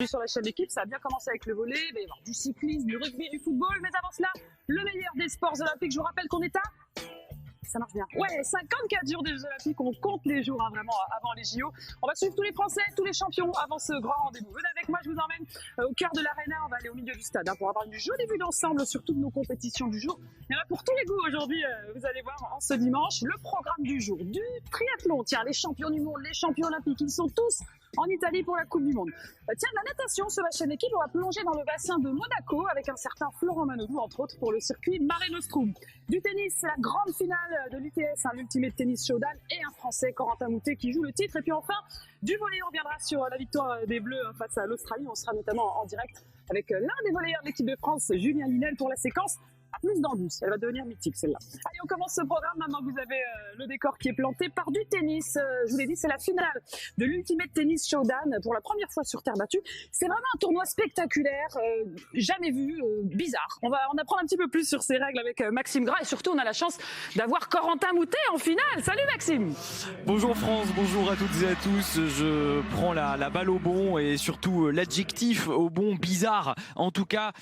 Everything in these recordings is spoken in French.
Sur la chaîne d'équipe, ça a bien commencé avec le volley, il va y avoir du cyclisme, du rugby, du football, mais avant cela, le meilleur des sports olympiques. Je vous rappelle qu'on est à... Ça marche bien. Ouais, 54 jours des Jeux Olympiques, on compte les jours vraiment avant les JO. On va suivre tous les Français, tous les champions avant ce grand rendez-vous. Venez avec moi, je vous emmène au cœur de l'aréna, on va aller au milieu du stade pour avoir une jolie vue d'ensemble sur toutes nos compétitions du jour. Il y en a pour tous les goûts aujourd'hui, vous allez voir en ce dimanche, le programme du jour, du triathlon. Tiens, les champions du monde, les champions olympiques, ils sont tous en Italie pour la Coupe du Monde. Tiens, de la natation sur la chaîne équipe, on va plonger dans le bassin de Monaco avec un certain Florent Manodou, entre autres, pour le circuit Mare Nostrum. Du tennis, c'est la grande finale de l'UTS, l'Ultimate Tennis Showdown, et un Français, Corentin Moutet, qui joue le titre. Et puis enfin, du volley, on reviendra sur la victoire des Bleus face à l'Australie. On sera notamment en direct avec l'un des volleyeurs de l'équipe de France, Julien Linel, pour la séquence à plus d'embus. Elle va devenir mythique, celle-là. Allez, on commence ce programme maintenant que vous avez le décor qui est planté par du tennis. Je vous l'ai dit, c'est la finale de l'Ultimate Tennis Showdown pour la première fois sur terre battue. C'est vraiment un tournoi spectaculaire, jamais vu, bizarre. On va en apprendre un petit peu plus sur ces règles avec Maxime Gras, et surtout on a la chance d'avoir Corentin Moutet en finale. Salut Maxime. Bonjour France, bonjour à toutes et à tous. Je prends la balle au bon et surtout l'adjectif au bon, bizarre, en tout cas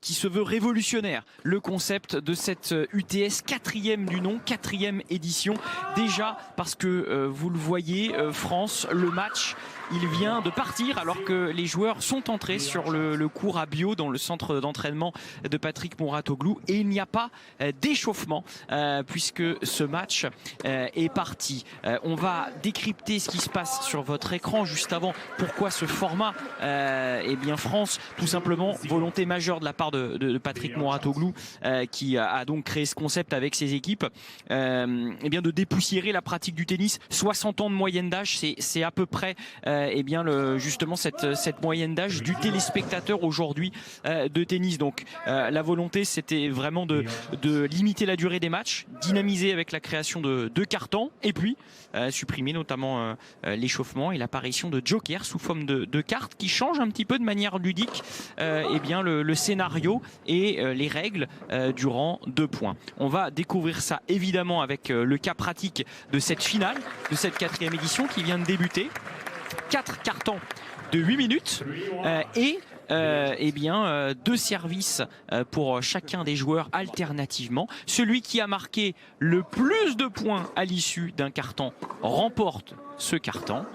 qui se veut révolutionnaire. Le concept de cette UTS, quatrième du nom, quatrième édition. Déjà parce que vous le voyez, France, le match, il vient de partir alors que les joueurs sont entrés sur le cours à Bio dans le centre d'entraînement de Patrick Mouratoglou, et il n'y a pas d'échauffement puisque ce match est parti. On va décrypter ce qui se passe sur votre écran juste avant. Pourquoi ce format? Eh bien France, tout simplement, volonté majeure de la part de Patrick Mouratoglou qui a donc créé ce concept avec ses équipes, eh bien de dépoussiérer la pratique du tennis. 60 ans de moyenne d'âge, c'est à peu près eh bien justement cette moyenne d'âge du téléspectateur aujourd'hui de tennis. Donc la volonté, c'était vraiment de limiter la durée des matchs, dynamiser avec la création de 2 cartons, et puis supprimer notamment l'échauffement et l'apparition de jokers sous forme de cartes qui changent un petit peu de manière ludique eh bien le scénario et les règles durant 2 points. On va découvrir ça évidemment avec le cas pratique de cette finale, de cette 4e édition qui vient de débuter. 4 cartons de 8 minutes et eh bien 2 services pour chacun des joueurs alternativement. Celui qui a marqué le plus de points à l'issue d'un carton remporte ce carton.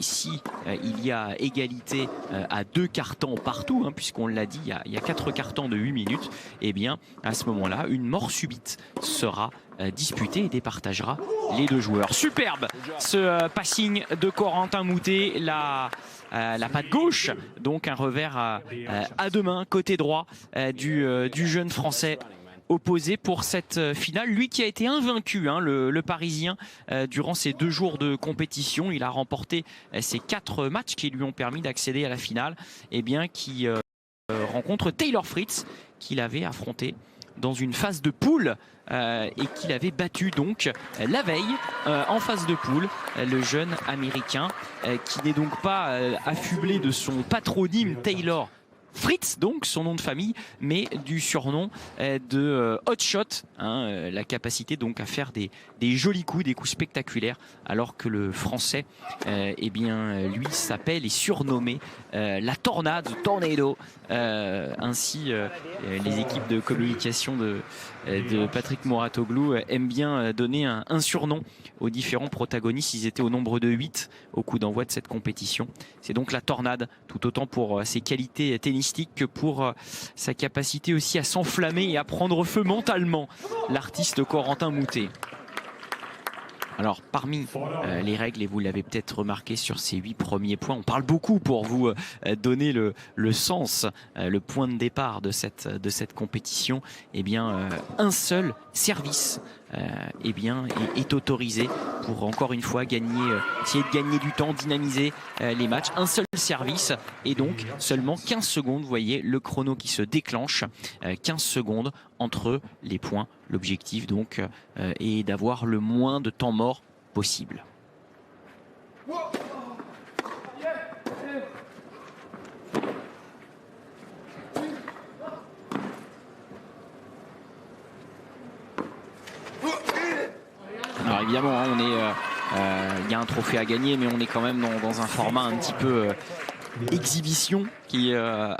Si il y a égalité à 2 cartons partout, puisqu'on l'a dit, il y a 4 cartons de 8 minutes, et bien à ce moment-là, une mort subite sera disputée et départagera les 2 joueurs. Superbe ce passing de Corentin Moutet, la patte gauche, donc un revers à 2 mains, côté droit du jeune Français opposé pour cette finale. Lui qui a été invaincu, le Parisien, durant ces 2 jours de compétition. Il a remporté ces 4 matchs qui lui ont permis d'accéder à la finale, et bien qui rencontre Taylor Fritz, qu'il avait affronté dans une phase de poule et qu'il avait battu donc la veille en phase de poule, le jeune Américain qui n'est donc pas affublé de son patronyme Taylor Fritz, donc son nom de famille, mais du surnom de Hot Shot, la capacité donc à faire des jolis coups, des coups spectaculaires, alors que le Français, eh bien, lui s'appelle et surnommé la Tornade, Tornado. Ainsi, les équipes de communication de Patrick Mouratoglou aiment bien donner un surnom aux différents protagonistes. Ils étaient au nombre de 8 au coup d'envoi de cette compétition. C'est donc la Tornade, tout autant pour ses qualités tennistiques que pour sa capacité aussi à s'enflammer et à prendre feu mentalement, l'artiste Corentin Moutet. Alors parmi les règles, et vous l'avez peut-être remarqué sur ces 8 premiers points, on parle beaucoup pour vous donner le sens, le point de départ de cette compétition. Eh bien un seul service eh bien, est autorisé pour encore une fois essayer de gagner du temps, dynamiser les matchs. Un seul service et donc seulement 15 secondes, vous voyez le chrono qui se déclenche, 15 secondes entre les points. L'objectif donc est d'avoir le moins de temps mort possible. Alors évidemment, il y a un trophée à gagner, mais on est quand même dans un format un petit peu exhibition qui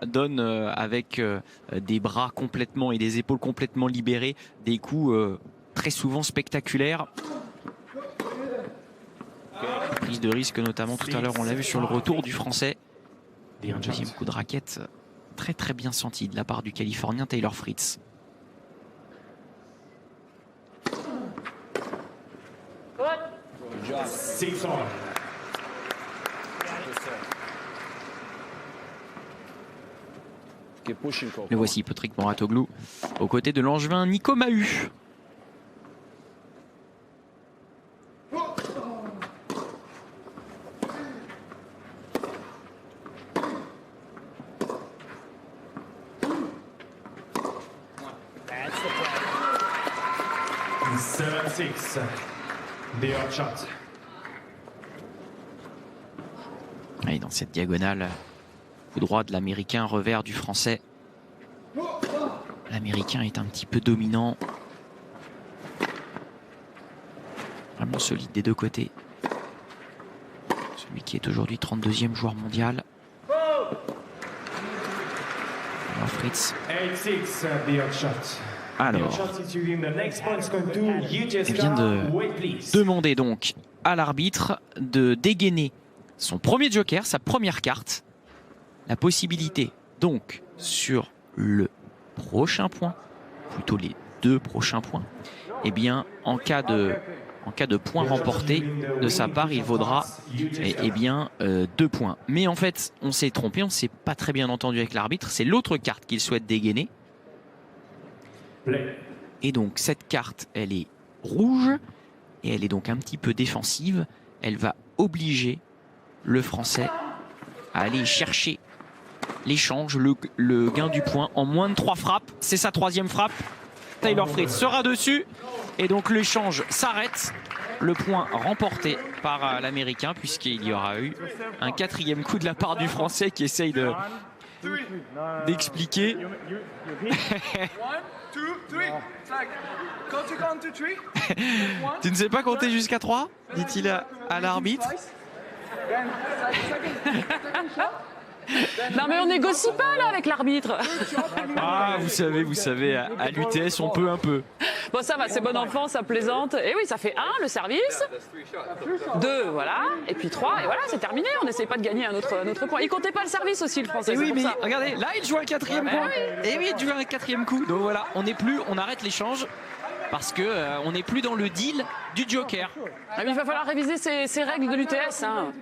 donne avec des bras complètement et des épaules complètement libérées des coups très souvent spectaculaires. Prise de risque notamment tout à l'heure, on l'a vu sur le retour du français. Un deuxième coup de raquette très très bien senti de la part du Californien Taylor Fritz. Le voici, Patrick Mouratoglou, aux côtés de l'Angevin Nico Mahut. Et dans cette diagonale, coup droit de l'Américain, revers du Français. L'Américain est un petit peu dominant. Vraiment solide des deux côtés. Celui qui est aujourd'hui 32e joueur mondial. Alors Fritz. Alors, il vient de demander donc à l'arbitre de dégainer son premier joker, sa première carte. La possibilité donc sur le prochain point, plutôt les deux prochains points, eh bien en cas de point remporté de sa part, il vaudra bien 2 points. Mais en fait, on s'est trompé, on ne s'est pas très bien entendu avec l'arbitre. C'est l'autre carte qu'il souhaite dégainer. Et donc cette carte, elle est rouge et elle est donc un petit peu défensive. Elle va obliger le Français à aller chercher l'échange, le gain du point en moins de 3 frappes. C'est sa 3e frappe. Taylor Fritz sera dessus et donc l'échange s'arrête. Le point remporté par l'Américain puisqu'il y aura eu un 4e coup de la part du Français qui essaye d'expliquer. Tu ne sais pas compter jusqu'à 3 ? Dit-il à l'arbitre. Non mais on négocie pas là avec l'arbitre. Ah vous savez, à l'UTS on peut un peu. Bon ça va, c'est bon enfant, ça plaisante. Et oui, ça fait 1 le service, 2 voilà, et puis 3 et voilà, c'est terminé. On n'essaie pas de gagner un autre point. Il comptait pas le service aussi le Français. Et oui mais ça. regardez, là il joue un 4e point. Et oui, il joue un 4e coup. Donc voilà, on arrête l'échange. Parce qu'on n'est plus dans le deal du joker. Ah, mais il va falloir réviser ces règles de l'UTS. Hein.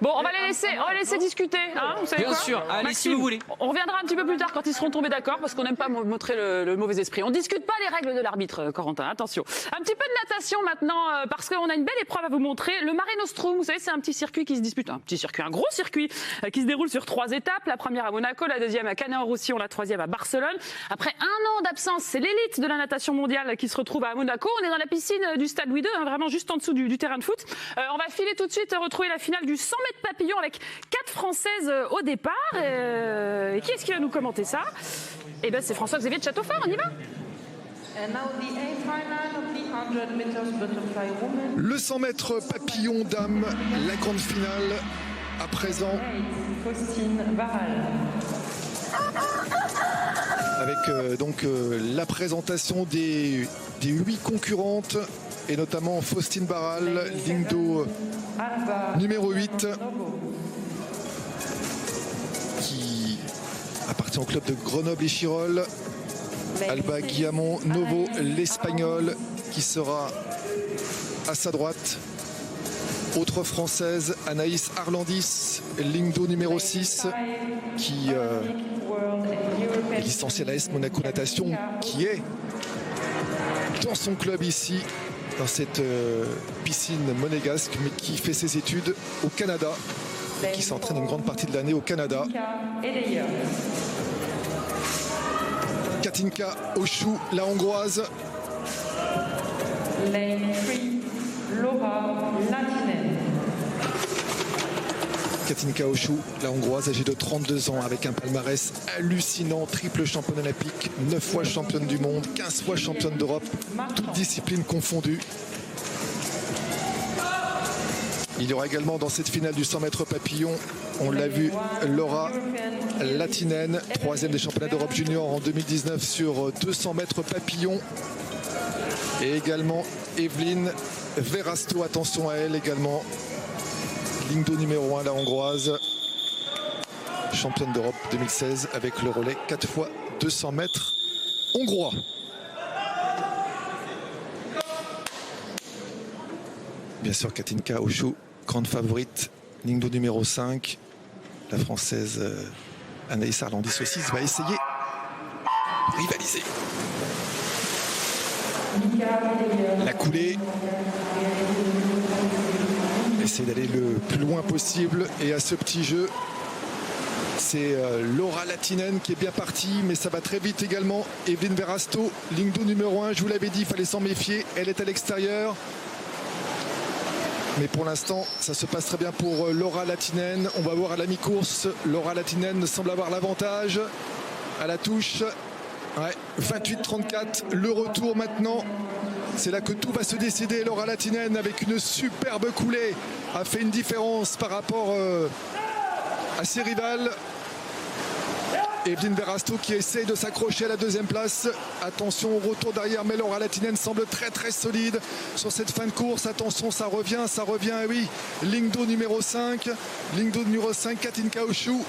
Bon, on va les laisser discuter. Hein, vous savez Bien quoi sûr, allez Maxime, si vous voulez. On reviendra un petit peu plus tard quand ils seront tombés d'accord parce qu'on n'aime pas montrer le mauvais esprit. On ne discute pas les règles de l'arbitre, Corentin, attention. Un petit peu de natation maintenant parce qu'on a une belle épreuve à vous montrer. Le Mare Nostrum, vous savez, c'est un petit circuit qui se dispute, un gros circuit qui se déroule sur 3 étapes. La première à Monaco, la deuxième à Canet-en-Roussillon, la troisième à Barcelone. Après 1 an d'absence, c'est l'élite de la natation mondiale qui se retrouve à Monaco. On est dans la piscine du Stade Louis II, vraiment juste en dessous du terrain de foot. On va filer tout de suite retrouver la finale du 100 mètres papillon avec 4 Françaises au départ. Et qui est-ce qui va nous commenter ça? Eh bien, c'est François-Xavier de Châteaufort, on y va. Le 100 mètres papillon dames, la grande finale, à présent. Avec la présentation des 8 concurrentes, et notamment Faustine Barral, ligne d'eau numéro 8, qui appartient au club de Grenoble et Chirol. Alba Guillamon Novo, l'Espagnol, qui sera à sa droite. Autre française, Anaïs Arlandis, ligne d'eau numéro 6, qui est licenciée à l'AS Monaco Natation, qui est dans son club ici, dans cette piscine monégasque, mais qui fait ses études au Canada, et qui s'entraîne une grande partie de l'année au Canada. Katinka Oshou, la hongroise. Katinka Oshou, la hongroise, âgée de 32 ans, avec un palmarès hallucinant, triple championne olympique, 9 fois championne du monde, 15 fois championne d'Europe, toutes disciplines confondues. Il y aura également dans cette finale du 100 mètres papillon, on l'a vu, Laura Laitinen, 3e des championnats d'Europe junior en 2019 sur 200 mètres papillon. Et également Evelyne Verasto, attention à elle également. Ligne d'eau numéro 1, la hongroise. Championne d'Europe 2016 avec le relais 4 fois 200 mètres hongrois. Bien sûr, Katinka Hochou, grande favorite. Ligne d'eau numéro 5. La française Anaïs Arlandis aussi va essayer de rivaliser. La coulée. Essayer d'aller le plus loin possible. Et à ce petit jeu, c'est Laura Laitinen qui est bien partie, mais ça va très vite également. Evelyne Verasto, ligne d'eau numéro 1, je vous l'avais dit, il fallait s'en méfier. Elle est à l'extérieur. Mais pour l'instant, ça se passe très bien pour Laura Laitinen. On va voir à la mi-course. Laura Laitinen semble avoir l'avantage à la touche. Ouais, 28-34, le retour maintenant. C'est là que tout va se décider. Laura Laitinen avec une superbe coulée a fait une différence par rapport à ses rivales. Evelyne Verasto qui essaye de s'accrocher à la 2e place. Attention au retour derrière, mais Laura Laitinen semble très solide sur cette fin de course. Attention, ça revient, oui. Ligne d'eau numéro 5. Ligne d'eau numéro 5, Katinka Hochou,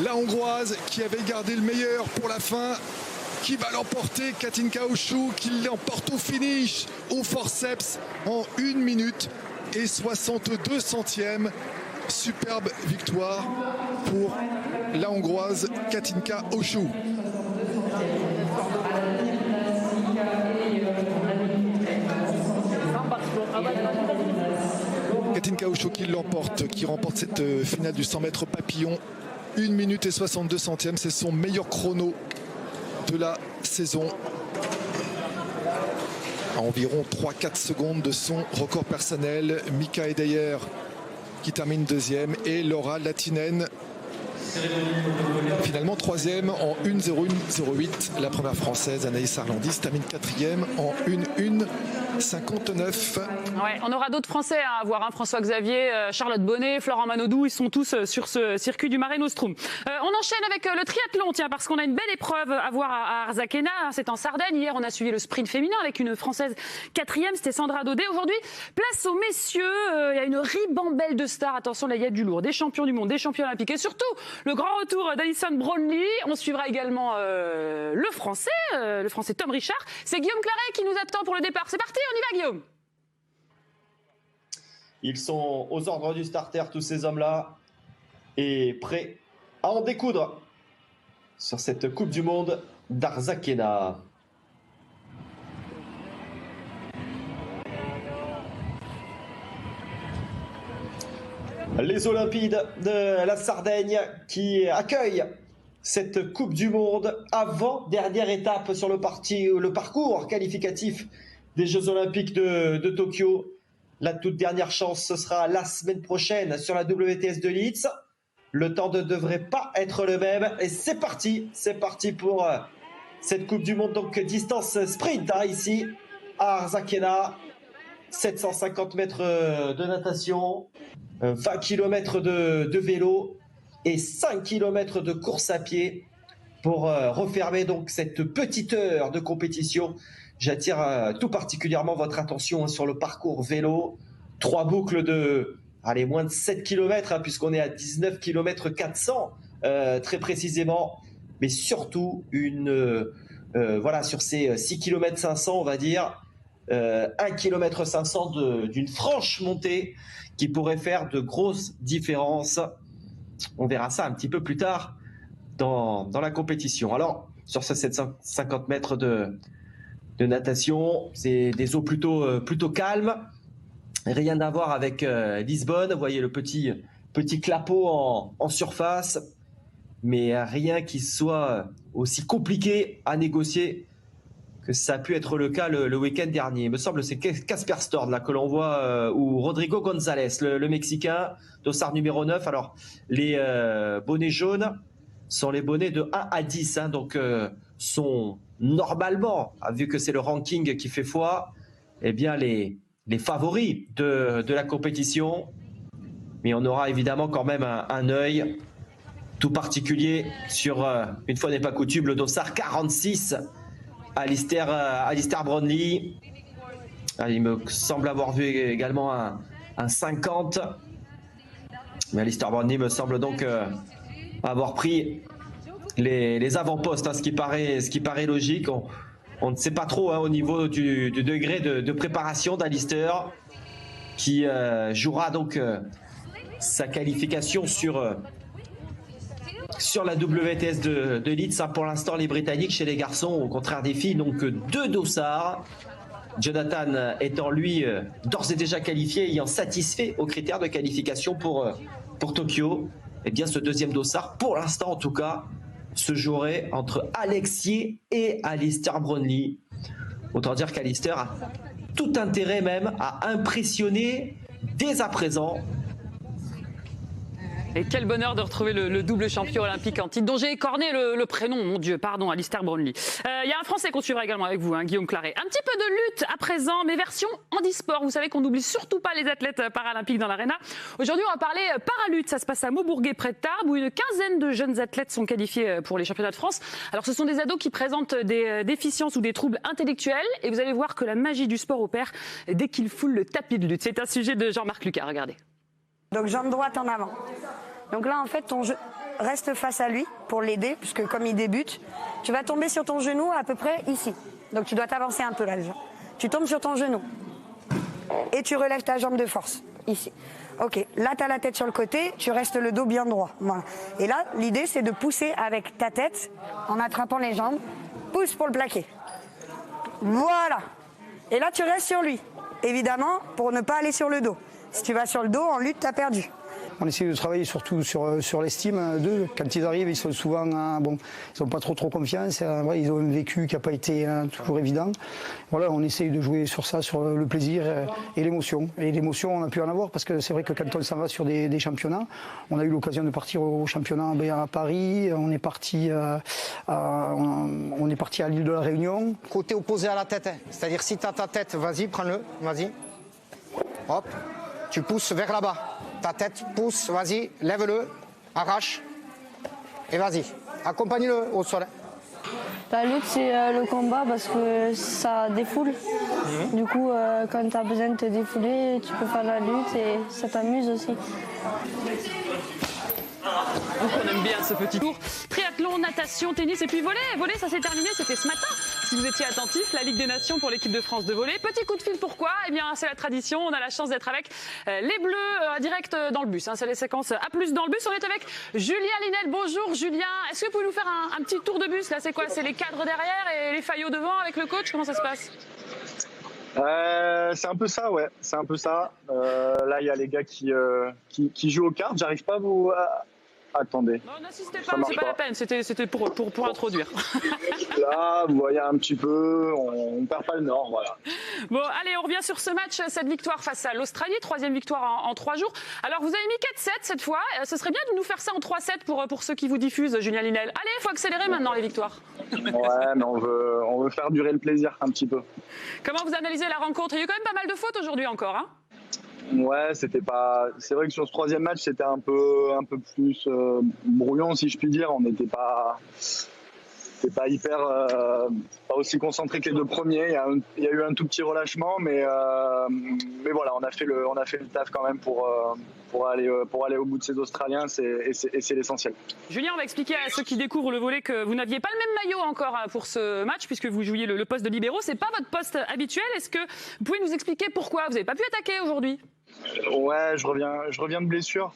la hongroise qui avait gardé le meilleur pour la fin. Qui va l'emporter? Katinka Hochou qui l'emporte au finish, au forceps, en 1 minute et 62 centièmes. Superbe victoire pour la hongroise Katinka Hochou. Katinka Hochou qui l'emporte, qui remporte cette finale du 100 mètres papillon. 1 minute et 62 centièmes, c'est son meilleur chrono de la saison. À environ 3-4 secondes de son record personnel. Mika Edeyer qui termine 2e et Laura Laitinen finalement 3e en 1:01:08. La première française Anaïs Arlandis termine 4e en 1:01:59. Ouais, on aura d'autres Français à voir, hein. François Xavier, Charlotte Bonnet, Florent Manodou, ils sont tous sur ce circuit du Mare Nostrum. On enchaîne avec le triathlon, tiens, parce qu'on a une belle épreuve à voir à Arzachena, hein. C'est en Sardaigne. Hier, on a suivi le sprint féminin avec une Française 4e, c'était Sandra Daudet. Aujourd'hui, place aux messieurs. Il y a une ribambelle de stars. Attention, là, il y a du lourd, des champions du monde, des champions olympiques et surtout le grand retour d'Alison Brownlee. On suivra également le Français Tom Richard. C'est Guillaume Claret qui nous attend pour le départ. C'est parti, on y va Guillaume. Ils sont aux ordres du starter, tous ces hommes-là, et prêts à en découdre sur cette Coupe du Monde d'Arzachena. Les Olympides de la Sardaigne qui accueillent cette Coupe du Monde, avant-dernière étape sur le parcours qualificatif des Jeux Olympiques de Tokyo. La toute dernière chance, ce sera la semaine prochaine sur la WTS de Leeds. Le temps ne devrait pas être le même. Et c'est parti pour cette Coupe du Monde. Donc distance sprint, hein, ici à Arzachena. 750 mètres de natation, 20 km de vélo et 5 km de course à pied pour refermer donc cette petite heure de compétition. J'attire tout particulièrement votre attention sur le parcours vélo. 3 boucles de moins de 7 km, hein, puisqu'on est à 19 km 400 très précisément. Mais surtout, sur ces 6 km 500, on va dire, 1 km 500 d'une franche montée qui pourrait faire de grosses différences. On verra ça un petit peu plus tard dans la compétition. Alors, sur ces 750 mètres de natation, c'est des eaux plutôt calmes. Rien à voir avec Lisbonne. Vous voyez le petit clapot en surface. Mais rien qui soit aussi compliqué à négocier que ça a pu être le cas le week-end dernier. Il me semble que c'est Casper Storm là, que l'on voit, ou Rodrigo González, le Mexicain, dossard numéro 9. Alors, les bonnets jaunes sont les bonnets de 1 à 10, hein, donc sont normalement, vu que c'est le ranking qui fait foi, eh bien les favoris de la compétition. Mais on aura évidemment quand même un œil tout particulier sur, une fois n'est pas coutume, le dossard 46, Alistair Brownlee. Il me semble avoir vu également un 50. Mais Alistair Brownlee me semble donc avoir pris les avant-postes, ce qui paraît logique. On ne sait pas trop au niveau du degré de préparation d'Alistair, qui jouera donc sa qualification sur la WTS de Leeds. Pour l'instant, les Britanniques chez les garçons, au contraire des filles, n'ont que 2 dossards. Jonathan étant lui d'ores et déjà qualifié, ayant satisfait aux critères de qualification pour Tokyo. Et bien ce deuxième dossard, pour l'instant en tout cas, se jouerait entre Alexier et Alistair Brownlee. Autant dire qu'Alistair a tout intérêt même à impressionner dès à présent. Et quel bonheur de retrouver le double champion olympique en titre, dont j'ai écorné le prénom, mon Dieu, pardon, Alistair Brownlee. Il y a un Français qu'on suivra également avec vous, Guillaume Claret. Un petit peu de lutte à présent, mais version handisport. Vous savez qu'on n'oublie surtout pas les athlètes paralympiques dans l'aréna. Aujourd'hui, on va parler paralutte. Ça se passe à Maubourguet, près de Tarbes, où une quinzaine de jeunes athlètes sont qualifiés pour les championnats de France. Alors, ce sont des ados qui présentent des déficiences ou des troubles intellectuels. Et vous allez voir que la magie du sport opère dès qu'ils foulent le tapis de lutte. C'est un sujet de Jean-Marc Lucas. Regardez. Donc, jambe droite en avant. Donc là, en fait, ton jeu reste face à lui pour l'aider, puisque comme il débute, tu vas tomber sur ton genou à peu près ici. Donc tu dois t'avancer un peu là déjà. Tu tombes sur ton genou et tu relèves ta jambe de force, ici. Ok, là tu as la tête sur le côté, tu restes le dos bien droit. Voilà. Et là, l'idée c'est de pousser avec ta tête en attrapant les jambes. Pousse pour le plaquer. Voilà. Et là tu restes sur lui, évidemment, pour ne pas aller sur le dos. Si tu vas sur le dos, en lutte, tu as perdu. On essaie de travailler surtout sur l'estime d'eux. Quand ils arrivent, ils sont souvent, ils n'ont pas trop confiance. Ils ont un vécu qui n'a pas été toujours évident. Voilà, on essaye de jouer sur ça, sur le plaisir et l'émotion. Et l'émotion, on a pu en avoir parce que c'est vrai que quand on s'en va sur des championnats, on a eu l'occasion de partir au championnat à Paris. On est parti à l'île de la Réunion. Côté opposé à la tête, c'est-à-dire si tu as ta tête, vas-y, prends-le, vas-y. Hop, tu pousses vers là-bas. Ta tête pousse, vas-y, lève-le, arrache, et vas-y, accompagne-le au sol. La lutte, c'est le combat parce que ça défoule. Du coup, quand tu as besoin de te défouler, tu peux faire la lutte et ça t'amuse aussi. Donc on aime bien ce petit tour. Triathlon, natation, tennis et puis volley. Volley, ça s'est terminé, c'était ce matin. Si vous étiez attentifs, la Ligue des Nations pour l'équipe de France de volley. Petit coup de fil, pourquoi ? Eh bien, c'est la tradition. On a la chance d'être avec les Bleus direct dans le bus. C'est les séquences A+ dans le bus. On est avec Julien Linel. Bonjour Julien. Est-ce que vous pouvez nous faire un petit tour de bus ? Là, c'est quoi ? C'est les cadres derrière et les faillots devant avec le coach ? Comment ça se passe ? C'est un peu ça, ouais. C'est un peu ça. Là, il y a les gars qui jouent aux cartes. J'arrive pas à vous... Attendez. Non, n'insistez pas, c'est pas la peine. C'était pour introduire. Là, vous voyez un petit peu, on perd pas le nord, voilà. Bon, allez, on revient sur ce match, cette victoire face à l'Australie, 3e victoire en 3 jours. Alors, vous avez mis 4-7 cette fois. Ce serait bien de nous faire ça en 3-7 pour ceux qui vous diffusent, Julien Linel. Allez, il faut accélérer maintenant les victoires. Ouais, mais on veut faire durer le plaisir un petit peu. Comment vous analysez la rencontre ? Il y a eu quand même pas mal de fautes aujourd'hui encore, hein ? Ouais, c'était pas. C'est vrai que sur ce 3e match, c'était un peu plus brouillon, si je puis dire. On n'était pas. C'était pas hyper. Pas aussi concentré que les 2 premiers. Il y a eu un tout petit relâchement, mais voilà, on a fait le taf quand même pour aller au bout de ces Australiens. Et c'est l'essentiel. Julien, on va expliquer à ceux qui découvrent le volley que vous n'aviez pas le même maillot encore pour ce match, puisque vous jouiez le poste de libéraux. C'est pas votre poste habituel. Est-ce que vous pouvez nous expliquer pourquoi vous n'avez pas pu attaquer aujourd'hui ? Ouais, je reviens de blessure.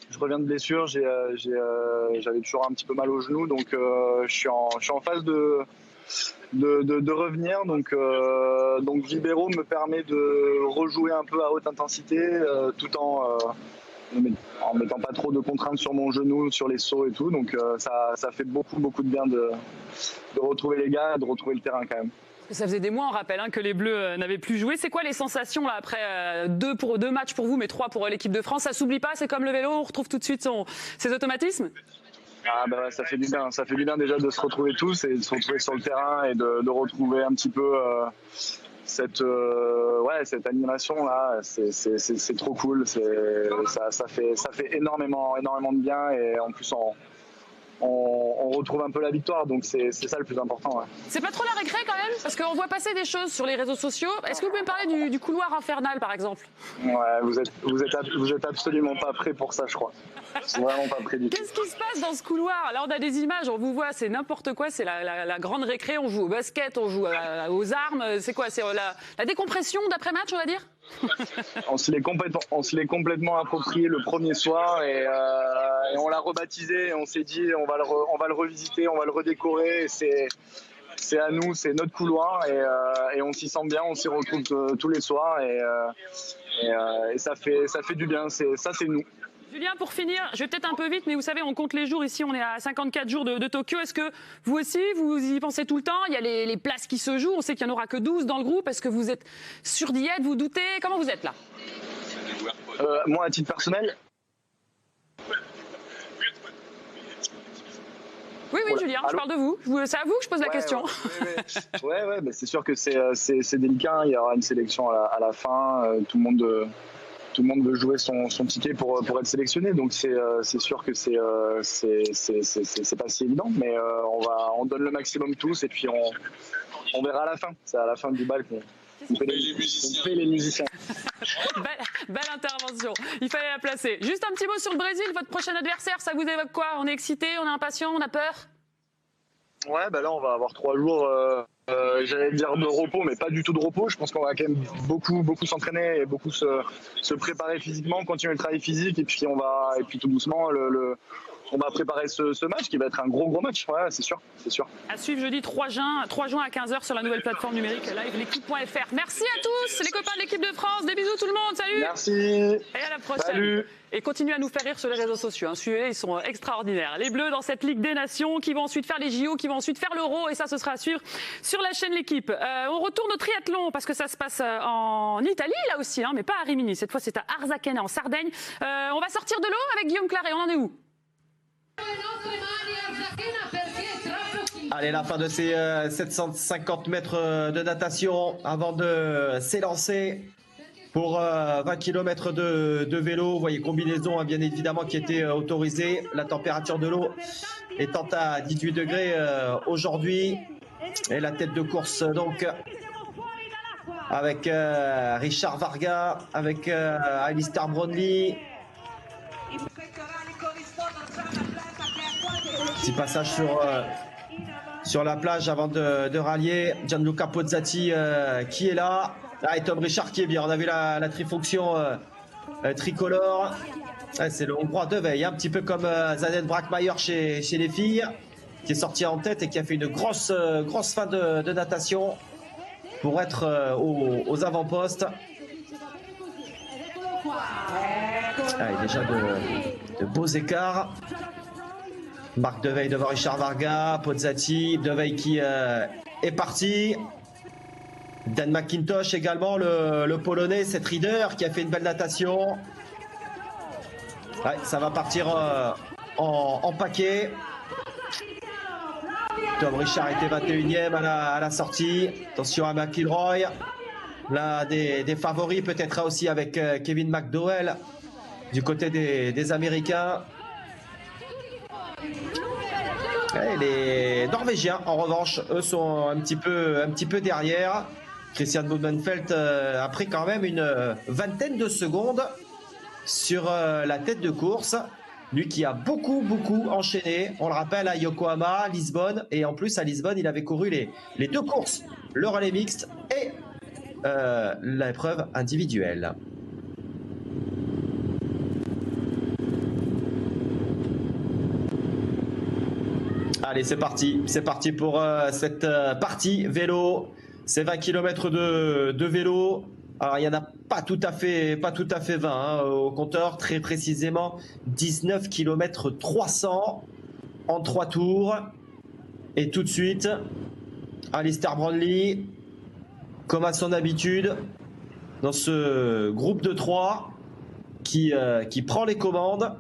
J'avais toujours un petit peu mal au genou, donc je suis en phase de revenir. Donc libéraux me permet de rejouer un peu à haute intensité, tout en mettant pas trop de contraintes sur mon genou, sur les sauts et tout. Donc ça fait beaucoup de bien de retrouver les gars, de retrouver le terrain quand même. Ça faisait des mois, on rappelle, que les Bleus n'avaient plus joué. C'est quoi les sensations là après 2 matchs pour vous, mais 3 pour l'équipe de France ? Ça s'oublie pas, c'est comme le vélo, on retrouve tout de suite ses automatismes ? Ça fait du bien déjà de se retrouver tous et de se retrouver sur le terrain et de retrouver un petit peu cette animation là, c'est trop cool. Ça fait énormément de bien et en plus on retrouve un peu la victoire, donc c'est ça le plus important. Ouais. C'est pas trop la récré quand même, parce qu'on voit passer des choses sur les réseaux sociaux. Est-ce que vous pouvez me parler du couloir infernal par exemple? Ouais, vous êtes absolument pas prêts pour ça, je crois. Vraiment pas prêts du tout. Qu'est-ce qui se passe dans ce couloir? Là on a des images, on vous voit, c'est n'importe quoi, c'est la grande récré, on joue au basket, on joue aux armes, c'est quoi? C'est la décompression d'après-match on va dire? On se l'est complètement approprié le premier soir et on l'a rebaptisé et on s'est dit on va le revisiter, on va le redécorer. C'est à nous, c'est notre couloir et on s'y sent bien, on s'y retrouve tous les soirs et ça fait du bien. C'est nous. Julien, pour finir, je vais peut-être un peu vite, mais vous savez, on compte les jours ici, on est à 54 jours de Tokyo. Est-ce que vous aussi, vous y pensez tout le temps? Il y a les places qui se jouent, on sait qu'il n'y en aura que 12 dans le groupe. Est-ce que vous êtes sûr d'y être, vous doutez? Comment vous êtes là? Moi, à titre personnel. Oui, Julien, je parle de vous. C'est à vous que je pose la question. Ouais, mais c'est sûr que c'est délicat. Il y aura une sélection à la fin. Tout le monde veut jouer son ticket pour être sélectionné, donc c'est sûr que c'est pas si évident, mais on donne le maximum tous et puis on verra à la fin. C'est à la fin du bal qu'on fait les musiciens. Belle intervention, il fallait la placer. Juste un petit mot sur le Brésil, votre prochain adversaire, ça vous évoque quoi? On est excité, on est impatient, on a peur? Ouais, là on va avoir 3 jours, j'allais dire de repos, mais pas du tout de repos. Je pense qu'on va quand même beaucoup s'entraîner et beaucoup se préparer physiquement, continuer le travail physique et puis tout doucement on va préparer ce match qui va être un gros match. Ouais, c'est sûr. À suivre jeudi 3 juin à 15h sur la nouvelle plateforme numérique live l'équipe.fr. Merci à tous les copains de l'équipe de France, des bisous tout le monde, salut. Merci. Et à la prochaine. Salut. Et continuez à nous faire rire sur les réseaux sociaux. Suivez-les, ils sont extraordinaires. Les Bleus dans cette Ligue des Nations qui vont ensuite faire les JO, qui vont ensuite faire l'Euro. Et ça, ce sera à suivre sur la chaîne L'Équipe. On retourne au triathlon parce que ça se passe en Italie, là aussi, mais pas à Rimini. Cette fois, c'est à Arzachena, en Sardaigne. On va sortir de l'eau avec Guillaume Claret. On en est où? Allez, la fin de ces 750 mètres de natation avant de s'élancer pour 20 km de vélo. Vous voyez, combinaison bien évidemment qui était autorisée. La température de l'eau étant à 18 degrés aujourd'hui. Et la tête de course donc avec Richard Varga, avec Alistair Brownlee. Petit passage sur la plage avant de rallier. Gianluca Pozzati qui est là. Et Tom Richard qui est bien. On a vu la trifonction tricolore. C'est le hongrois de veille, un petit peu comme Zanet Brackmayer chez les filles, qui est sorti en tête et qui a fait une grosse fin de natation pour être aux avant-postes. Déjà de beaux écarts. Marc Deveille devant Richard Varga, Pozzati, Deveille qui est parti. Dan McIntosh également, le Polonais, cette rider qui a fait une belle natation. Ouais, ça va partir en paquet. Tom Richard était 21e à la sortie. Attention à McIlroy. L'un des favoris peut-être aussi avec Kevin McDowell du côté des Américains. Et les Norvégiens, en revanche, eux sont un petit peu derrière. Christian Blumenfeld a pris quand même une vingtaine de secondes sur la tête de course. Lui qui a beaucoup enchaîné. On le rappelle à Yokohama, Lisbonne. Et en plus, à Lisbonne, il avait couru les deux courses. Le relais mixte et l'épreuve individuelle. Allez, c'est parti pour cette partie vélo. C'est 20 km de vélo. Alors, il n'y en a pas tout à fait 20 au compteur. Très précisément, 19 km 300 en 3 tours. Et tout de suite, Alistair Brownlee, comme à son habitude, dans ce groupe de 3 qui prend les commandes.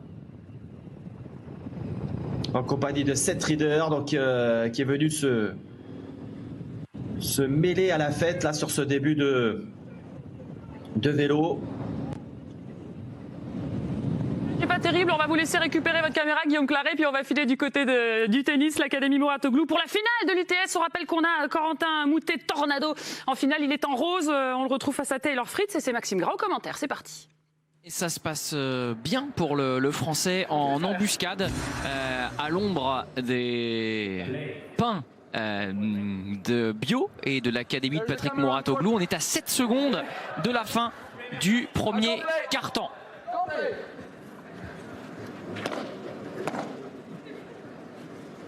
En compagnie de Seth Rider, donc qui est venu se se mêler à la fête là sur ce début de vélo. C'est pas terrible, on va vous laisser récupérer votre caméra, Guillaume Claret, puis on va filer du côté du tennis, l'Académie Mouratoglou. Pour la finale de l'UTS, on rappelle qu'on a Corentin Moutet Tornado en finale, il est en rose, on le retrouve face à Taylor Fritz et c'est Maxime Gras au commentaire, c'est parti. Et ça se passe bien pour le Français en embuscade à l'ombre des pins de Bio et de l'Académie de Patrick Mouratoglou. On est à 7 secondes de la fin du premier quart-temps.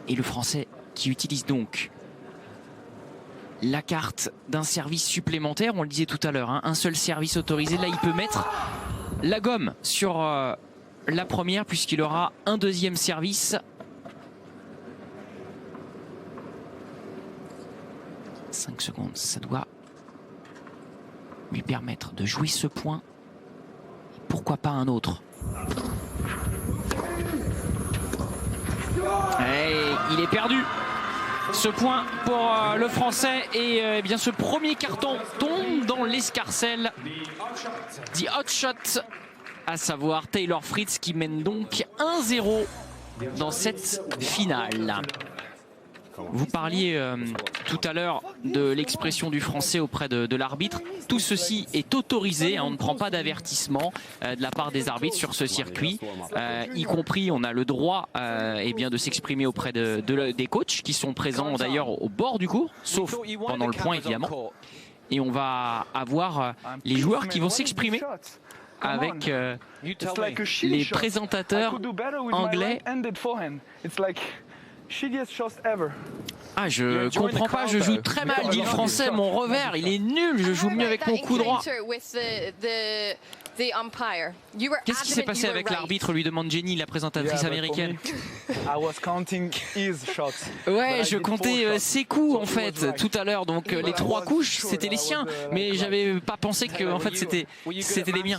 Et le Français qui utilise donc la carte d'un service supplémentaire. On le disait tout à l'heure, hein, un seul service autorisé. Là, il peut mettre la gomme sur la première puisqu'il aura un deuxième service. « 5 secondes, ça doit lui permettre de jouer ce point. Et pourquoi pas un autre ? Et il est perdu. Ce point pour le Français et eh bien ce premier carton tombe dans l'escarcelle. The hot shot, à savoir Taylor Fritz qui mène donc 1-0 dans cette finale. Vous parliez tout à l'heure de l'expression du français auprès de l'arbitre. Tout ceci est autorisé, hein, on ne prend pas d'avertissement de la part des arbitres sur ce circuit. Y compris, on a le droit eh bien, de s'exprimer auprès des coachs qui sont présents d'ailleurs au bord du court, sauf pendant le point évidemment. Et on va avoir les joueurs qui vont s'exprimer avec les présentateurs anglais. Ah, je comprends pas, je joue très mal, dit le français, mon revers, il est nul, je joue mieux avec mon coup droit. Qu'est-ce qui s'est passé avec l'arbitre, lui demande Jenny, la présentatrice américaine. Ouais, je comptais ses coups en fait tout à l'heure, donc les 3 couches c'était les siens, mais j'avais pas pensé que en fait c'était les miens.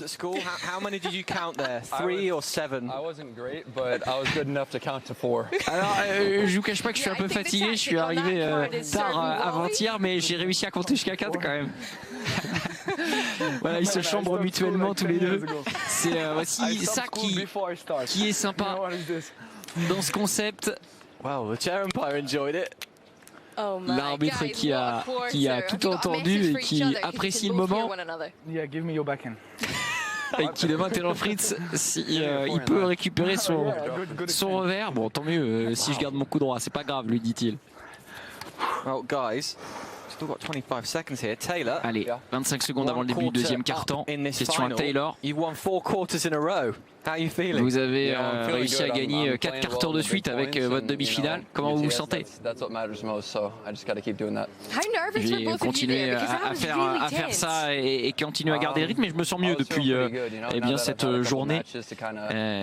Alors je vous cache pas que je suis un peu fatigué, je suis arrivé tard avant-hier, mais j'ai réussi à compter jusqu'à 4 quand même. Voilà, ils se chambrent mutuellement tous les deux. C'est aussi ça qui est sympa dans ce concept. L'arbitre qui a tout entendu et qui apprécie le moment. Et qui demande Taylor Fritz si il peut récupérer son revers. Bon, tant mieux si je garde mon coup droit, c'est pas grave, lui dit-il. Allez, 25 secondes avant le début du deuxième quart-temps. Question à Taylor. Vous avez réussi à gagner 4 quarts de suite avec votre demi-finale. Comment vous vous sentez? Je vais continuer à faire ça et continuer à garder le rythme, mais je me sens mieux depuis eh bien, cette journée.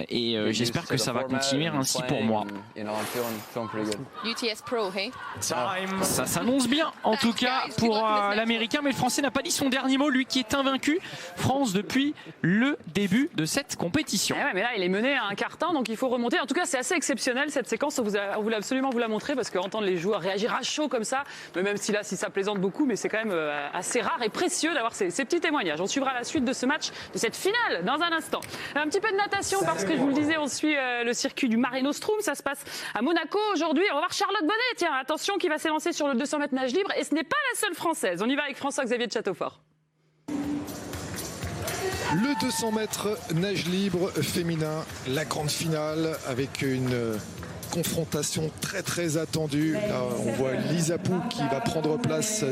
Et j'espère que ça va continuer ainsi pour moi. Ça s'annonce bien en tout cas pour l'Américain, mais le Français n'a pas dit son dernier mot, lui qui est invaincu. France depuis le début de cette compétition. Ouais, mais là, il est mené à un quart-temps, donc il faut remonter. En tout cas, c'est assez exceptionnel cette séquence. On voulait absolument vous la montrer parce qu'entendre les joueurs réagir à chaud comme ça, même si là, si ça plaisante beaucoup, mais c'est quand même assez rare et précieux d'avoir ces petits témoignages. On suivra la suite de ce match, de cette finale, dans un instant. Un petit peu de natation parce que je vous le disais, on suit le circuit du Mare Nostrum. Ça se passe à Monaco aujourd'hui. On va voir Charlotte Bonnet, tiens, attention, qui va s'élancer sur le 200 mètres nage libre. Et ce n'est pas la seule française. On y va avec François-Xavier de Châteaufort. Le 200 mètres nage libre féminin, la grande finale avec une confrontation très très attendue. Là, on voit Lisa Pou qui va prendre place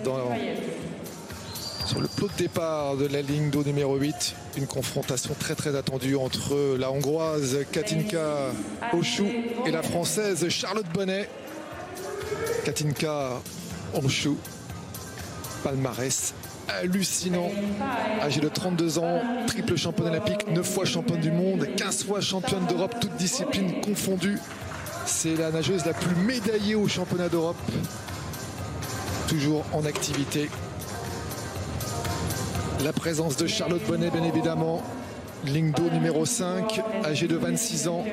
sur le plot de départ de la ligne d'eau numéro 8. Une confrontation très très attendue entre la Hongroise Katinka Hosszú et la Française Charlotte Bonnet. Katinka Hosszú, palmarès hallucinant, âgée de 32 ans, triple championne olympique, 9 fois championne du monde, 15 fois championne d'Europe, toutes disciplines confondues. C'est la nageuse la plus médaillée au championnat d'Europe, toujours en activité. La présence de Charlotte Bonnet, bien évidemment, ligne d'eau numéro 5, âgée de 26 ans,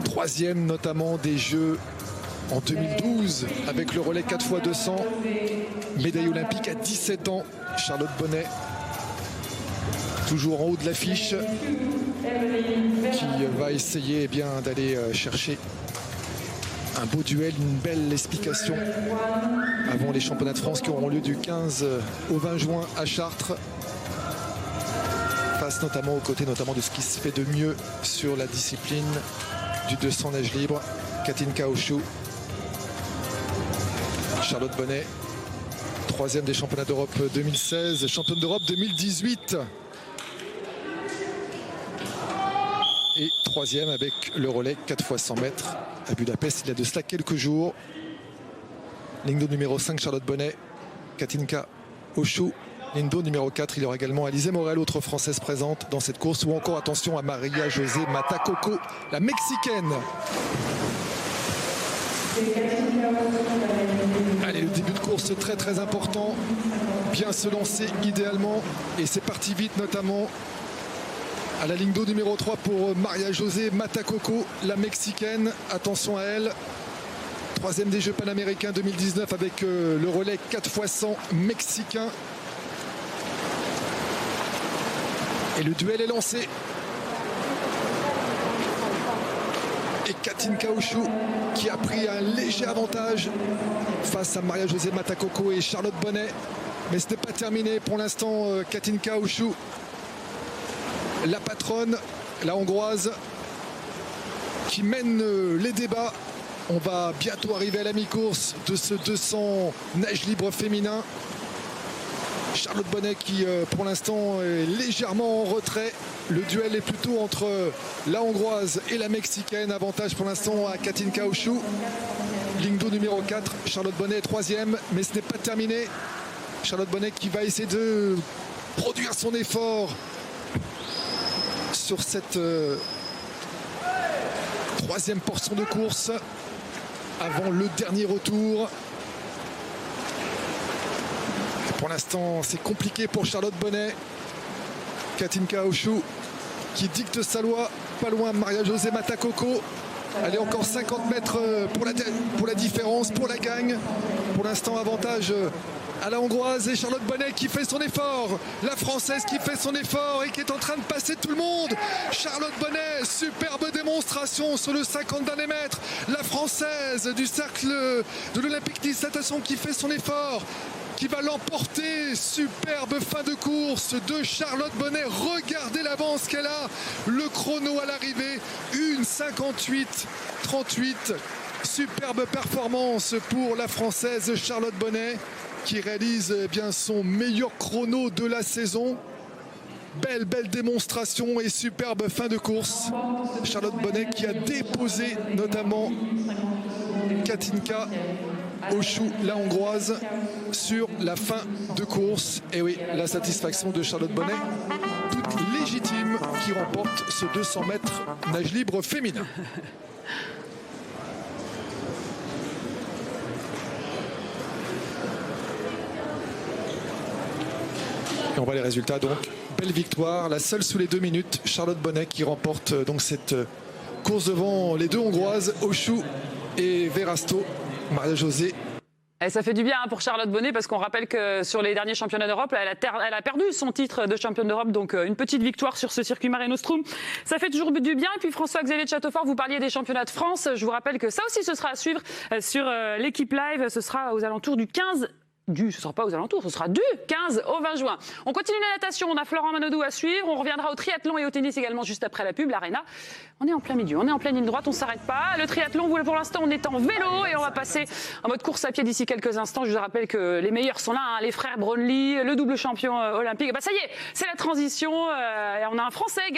3e notamment des Jeux en 2012 avec le relais 4x200. Médaille olympique à 17 ans, Charlotte Bonnet. Toujours en haut de l'affiche, qui va essayer d'aller chercher un beau duel, une belle explication avant les championnats de France qui auront lieu du 15 au 20 juin à Chartres. Face notamment aux côtés de ce qui se fait de mieux sur la discipline du 200 nage libre, Katinka Hochschild. Charlotte Bonnet, 3e des championnats d'Europe 2016, championne d'Europe 2018. Et 3e avec le relais 4x100 mètres à Budapest il y a de cela quelques jours. Ligne d'eau numéro 5, Charlotte Bonnet, Katinka Hochschild. Ligne d'eau numéro 4, il y aura également Alizé Morel, autre française présente dans cette course. Ou encore attention à Maria José Matacoco, la mexicaine. Allez, le début de course très très important. Bien se lancer idéalement. Et c'est parti vite notamment à la ligne d'eau numéro 3 pour Maria José Matacoco, la mexicaine. Attention à elle. 3e des Jeux panaméricains 2019 avec le relais 4x100 mexicain. Et le duel est lancé. Et Katinka Hochschild qui a pris un léger avantage face à Maria José Matacoco et Charlotte Bonnet. Mais ce n'est pas terminé pour l'instant. Katinka Hochschild, la patronne, la hongroise, qui mène les débats. On va bientôt arriver à la mi-course de ce 200 nage libre féminin. Charlotte Bonnet qui pour l'instant est légèrement en retrait. Le duel est plutôt entre la hongroise et la mexicaine. Avantage pour l'instant à Katinka Hochschild. Ligne d'eau numéro 4, Charlotte Bonnet est 3e, mais ce n'est pas terminé. Charlotte Bonnet qui va essayer de produire son effort sur cette 3e portion de course avant le dernier retour. Pour l'instant, c'est compliqué pour Charlotte Bonnet. Katinka Hochschild qui dicte sa loi. Pas loin, Maria José Matacoco. Elle est encore 50 mètres pour la différence, pour la gagne. Pour l'instant, avantage à la hongroise et Charlotte Bonnet qui fait son effort. La française qui fait son effort et qui est en train de passer tout le monde. Charlotte Bonnet, superbe démonstration sur le 50 derniers mètres. La française du cercle de l'Olympique Nice, attention, qui fait son effort, qui va l'emporter. Superbe fin de course de Charlotte Bonnet. Regardez l'avance qu'elle a. Le chrono à l'arrivée, 1:58:38. Superbe performance pour la Française Charlotte Bonnet qui réalise bien son meilleur chrono de la saison. Belle démonstration et superbe fin de course. Charlotte Bonnet qui a déposé notamment Katinka Hochschild, la hongroise, sur la fin de course. Et oui, la satisfaction de Charlotte Bonnet, toute légitime, qui remporte ce 200 mètres nage libre féminin. Et on voit les résultats donc. Belle victoire, la seule sous les 2 minutes. Charlotte Bonnet qui remporte donc cette course devant les deux Hongroises, Hochschild et Verasto. Maria José. Et ça fait du bien pour Charlotte Bonnet parce qu'on rappelle que sur les derniers championnats d'Europe, elle a perdu son titre de championne d'Europe. Donc une petite victoire sur ce circuit Mare Nostrum. Ça fait toujours du bien. Et puis François-Xavier de Châteaufort, vous parliez des championnats de France. Je vous rappelle que ça aussi, ce sera à suivre sur l'équipe live. Ce sera aux alentours du 15. Ce sera pas aux alentours, ce sera du 15 au 20 juin. On continue la natation, on a Florent Manodou à suivre, on reviendra au triathlon et au tennis également juste après la pub, l'Arena. On est en plein milieu, on est en pleine ligne droite, on ne s'arrête pas. Le triathlon, pour l'instant, on est en vélo et on va passer en mode course à pied d'ici quelques instants. Je vous rappelle que les meilleurs sont là, hein, les frères Brownlee, le double champion olympique. Bah ça y est, c'est la transition, et on a un Français également.